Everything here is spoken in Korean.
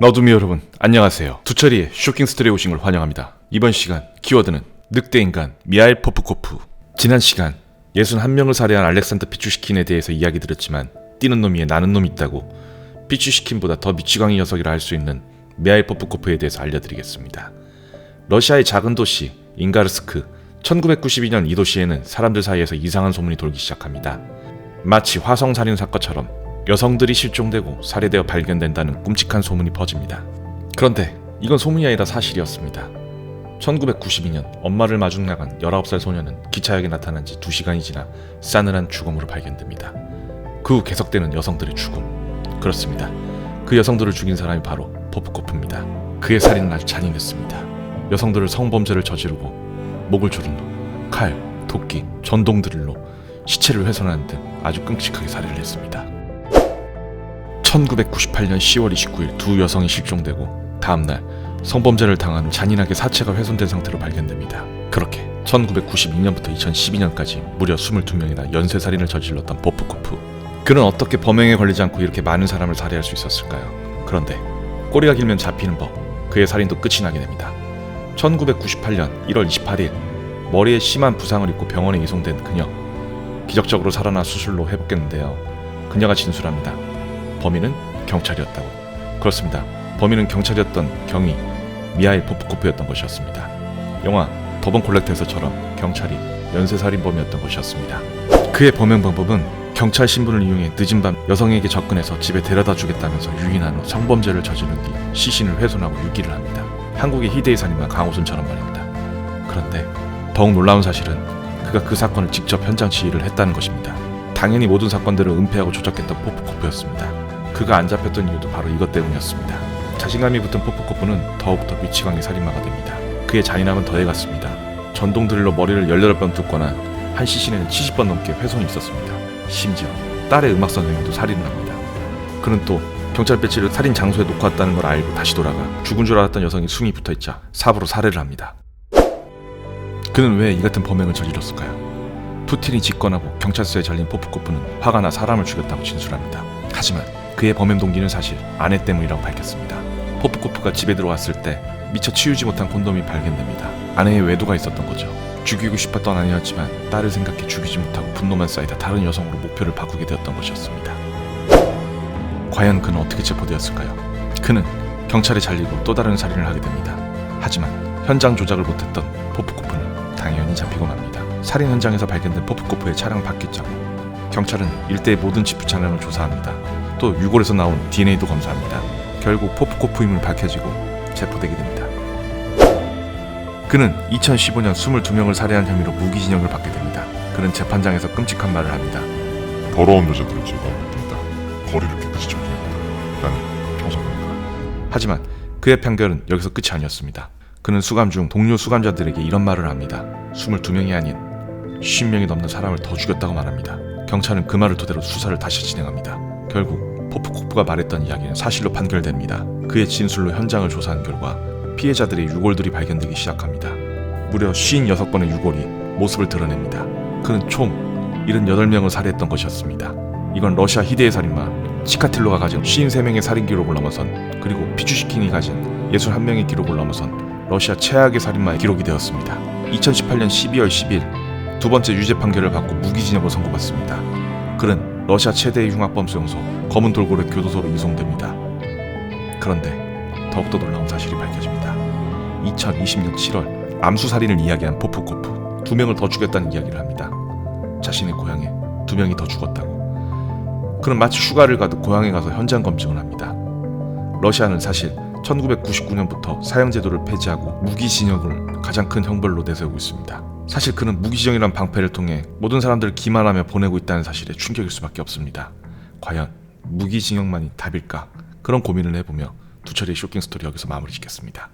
너두미 여러분 안녕하세요. 두철이의 쇼킹 스토리에 오신 걸 환영합니다. 이번 시간 키워드는 늑대인간 미하일 포프코프. 지난 시간 61명을 살해한 알렉산더 피추시킨에 대해서 이야기 드렸지만 뛰는 놈이에 나는 놈이 있다고 피추시킨보다 더 미치광이 녀석이라 할 수 있는 미하일 포프코프에 대해서 알려드리겠습니다. 러시아의 작은 도시 잉가르스크. 1992년 이 도시에는 사람들 사이에서 이상한 소문이 돌기 시작합니다. 마치 화성살인 사건처럼 여성들이 실종되고 살해되어 발견된다는 끔찍한 소문이 퍼집니다. 그런데 이건 소문이 아니라 사실이었습니다. 1992년 엄마를 마중 나간 19살 소녀는 기차역에 나타난 지 2시간이 지나 싸늘한 죽음으로 발견됩니다. 그 후 계속되는 여성들의 죽음. 그렇습니다. 그 여성들을 죽인 사람이 바로 포프코프입니다. 그의 살인은 아주 잔인했습니다. 여성들을 성범죄를 저지르고 목을 조른 후 칼, 도끼, 전동 드릴로 시체를 훼손하는 등 아주 끔찍하게 살해를 했습니다. 1998년 10월 29일 두 여성이 실종되고 다음날 성범죄를 당한 후 잔인하게 사체가 훼손된 상태로 발견됩니다. 그렇게 1992년부터 2012년까지 무려 22명이나 연쇄살인을 저질렀던 포프코프. 그는 어떻게 범행에 걸리지 않고 이렇게 많은 사람을 살해할 수 있었을까요? 그런데 꼬리가 길면 잡히는 법, 그의 살인도 끝이 나게 됩니다. 1998년 1월 28일 머리에 심한 부상을 입고 병원에 이송된 그녀. 기적적으로 살아나 수술로 회복했는데요. 그녀가 진술합니다. 범인은 경찰이었다고. 그렇습니다. 범인은 경찰이었던 경위 미하일 포프코프였던 것이었습니다. 영화 더번 콜렉트에서처럼 경찰이 연쇄살인범이었던 것이었습니다. 그의 범행 방법은 경찰 신분을 이용해 늦은 밤 여성에게 접근해서 집에 데려다 주겠다면서 유인한 후 성범죄를 저지른 뒤 시신을 훼손하고 유기를 합니다. 한국의 희대의 살인마 강호순처럼 말입니다. 그런데 더욱 놀라운 사실은 그가 그 사건을 직접 현장 지휘를 했다는 것입니다. 당연히 모든 사건들을 은폐하고 조작했던 포프코프였습니다. 그가 안 잡혔던 이유도 바로 이것 때문이었습니다. 자신감이 붙은 포프코프는 더욱더 미치광이 살인마가 됩니다. 그의 잔인함은 더해갔습니다. 전동 드릴로 머리를 18번 뚫거나 한 시신에는 70번 넘게 훼손이 있었습니다. 심지어 딸의 음악 선생님도 살인을 합니다. 그는 또 경찰 배지를 살인 장소에 놓고 왔다는 걸 알고 다시 돌아가 죽은 줄 알았던 여성이 숨이 붙어있자 삽으로 살해를 합니다. 그는 왜 이 같은 범행을 저질렀을까요? 푸틴이 집권하고 경찰서에 잘린 포프코프는 화가 나 사람을 죽였다고 진술합니다. 하지만 그의 범행 동기는 사실 아내 때문이라고 밝혔습니다. 포프코프가 집에 들어왔을 때 미처 치우지 못한 콘돔이 발견됩니다. 아내의 외도가 있었던 거죠. 죽이고 싶었던 아니었지만 딸을 생각해 죽이지 못하고 분노만 쌓이다 다른 여성으로 목표를 바꾸게 되었던 것이었습니다. 과연 그는 어떻게 체포되었을까요? 그는 경찰에 잘리고 또 다른 살인을 하게 됩니다. 하지만 현장 조작을 못했던 포프코프는 당연히 잡히고 맙니다. 살인 현장에서 발견된 포프코프의 차량 바퀴 자국. 경찰은 일대의 모든 지프 차량을 조사합니다. 또 유골에서 나온 DNA도 검사합니다. 결국 포프코프임을 밝혀지고 체포되게 됩니다. 그는 2015년 22명을 살해한 혐의로 무기징역을 받게 됩니다. 그는 재판장에서 끔찍한 말을 합니다. 더러운 여자들을 제거하고 있다. 거리를 깨끗이 정리합니다. 나는 평소입니다. 하지만 그의 판결은 여기서 끝이 아니었습니다. 그는 수감 중 동료 수감자들에게 이런 말을 합니다. 22명이 아닌 50명이 넘는 사람을 더 죽였다고 말합니다. 경찰은 그 말을 토대로 수사를 다시 진행합니다. 결국 포프코프가 말했던 이야기는 사실로 판결됩니다. 그의 진술로 현장을 조사한 결과 피해자들의 유골들이 발견되기 시작합니다. 무려 56번의 유골이 모습을 드러냅니다. 그는 총 78명을 살해했던 것이었습니다. 이건 러시아 희대의 살인마 치카틸로가 가진 53명의 살인 기록을 넘어선, 그리고 피추시킨이 가진 61명의 기록을 넘어선 러시아 최악의 살인마의 기록이 되었습니다. 2018년 12월 10일 두 번째 유죄 판결을 받고 무기징역을 선고받습니다. 그는 러시아 최대의 흉악범 수용소 검은 돌고래 교도소로 이송됩니다. 그런데 더욱더 놀라운 사실이 밝혀집니다. 2020년 7월 암수살인을 이야기한 포프코프 2명을 더 죽였다는 이야기를 합니다. 자신의 고향에 2명이 더 죽었다고. 그는 마치 휴가를 가듯 고향에 가서 현장 검증을 합니다. 러시아는 사실 1999년부터 사형제도를 폐지하고 무기징역을 가장 큰 형벌로 내세우고 있습니다. 사실 그는 무기징역이란 방패를 통해 모든 사람들을 기만하며 보내고 있다는 사실에 충격일 수밖에 없습니다. 과연 무기징역만이 답일까? 그런 고민을 해보며 두철의 쇼킹 스토리 여기서 마무리 짓겠습니다.